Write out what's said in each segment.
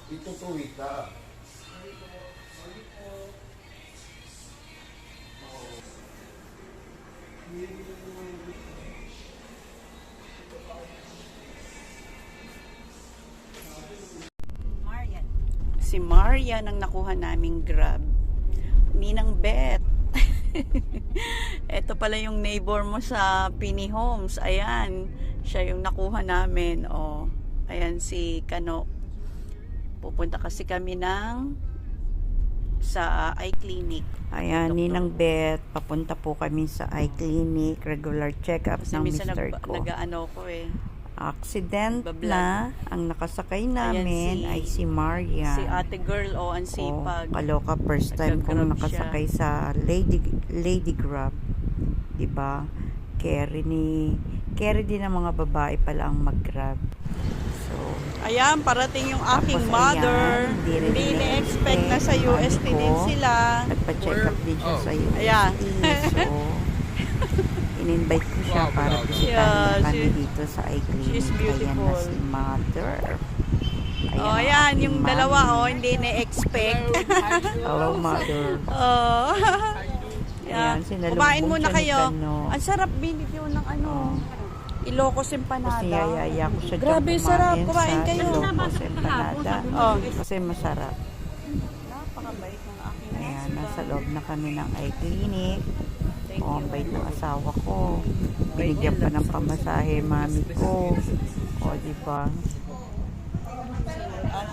Itutuwi ka. Marian. Si Marian ang nakuha naming Grab. Ninang Bet. Ito pala yung neighbor mo sa Pini Homes. Ayan. Siya yung nakuha namin. Oh, ayan si Kano. Pupunta kasi kami sa eye clinic. Ayan, Ninang Bet. Papunta po kami sa eye clinic. Regular check-up ng Mr. ko. Nag-ano ko eh. Accident na ang nakasakay namin ay si Marian. Si ate girl ang sipag. Kaloka, first time kong nakasakay sa Lady Grab. Diba? Carry din ng mga babae pala ang mag-grab. So, ayan, parating yung aking mother. Hindi na-expect na sa UST din sila. Nagpa-check up din siya sa UST. Ayan. So, in-invite ko siya para bisitahin kami dito sa eye clinic. Ayan na si mother. Ayan, ayan yung dalawa, hindi na-expect. Hello, mother. Ayan, kumain muna kayo. Ang sarap binigyo ng Ilocos empanada. Kasi yayaya ko siya. Grabe, sarap. Kumain kayo. Ilocos empanada. Kasi masarap. Napakabait ng aking husband. Ayan, nasa loob na kami ng eye clinic. Ang bait ng asawa ko. Binigyan pa ng pamasahe mami ko. Diba?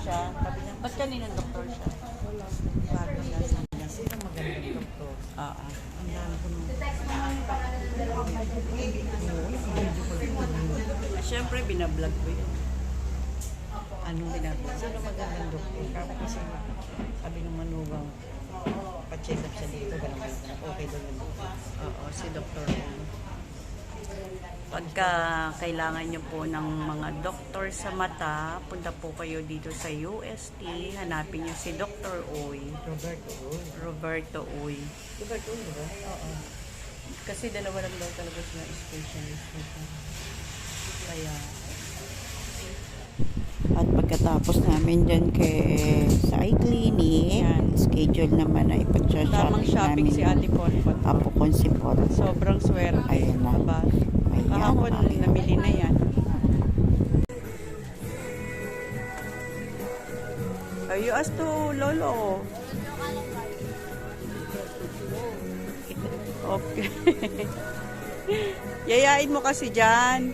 Siya. Ba't kaninang doktor siya? Sino magandang doktor? Ang dami ko nung... Siyempre, binablog ko yun. Anong binablog? Sino magandang doktor? Kasi sabi ng manugang, pa-check up siya dito, okay doon yung doktor. Si doktor. Pagka kailangan nyo po ng mga doktor sa mata, punta po kayo dito sa UST, hanapin nyo si Dr. Oy. Roberto Oy. Roberto Oy, diba? Oo. Kasi dalawa lang daw talaga siya specialist. Kaya... At pagkatapos namin dyan sa eye clinic, schedule naman na ipag-shopping si Ate Ponpon. Apo Consipot. Sobrang swerte. Ayan na. Diba? Kahapon namili na yan. You ask to Lolo. Okay. Yayain mo kasi dyan.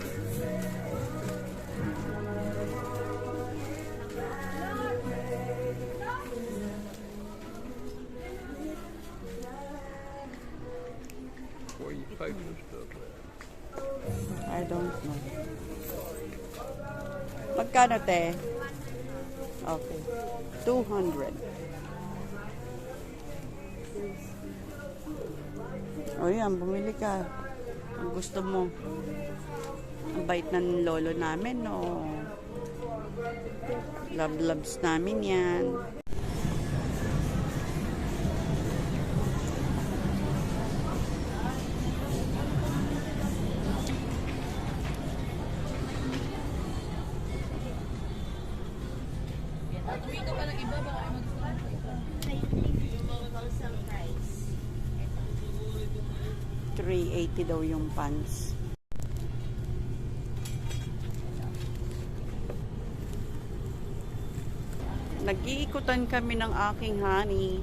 I don't know. Magkano, te? Okay. 200. O yan, bumili ka. Ang gusto mo. Ang bait ng lolo namin, no? Love-loves namin yan. $380 daw yung pants. Nag-iikutan kami ng aking honey.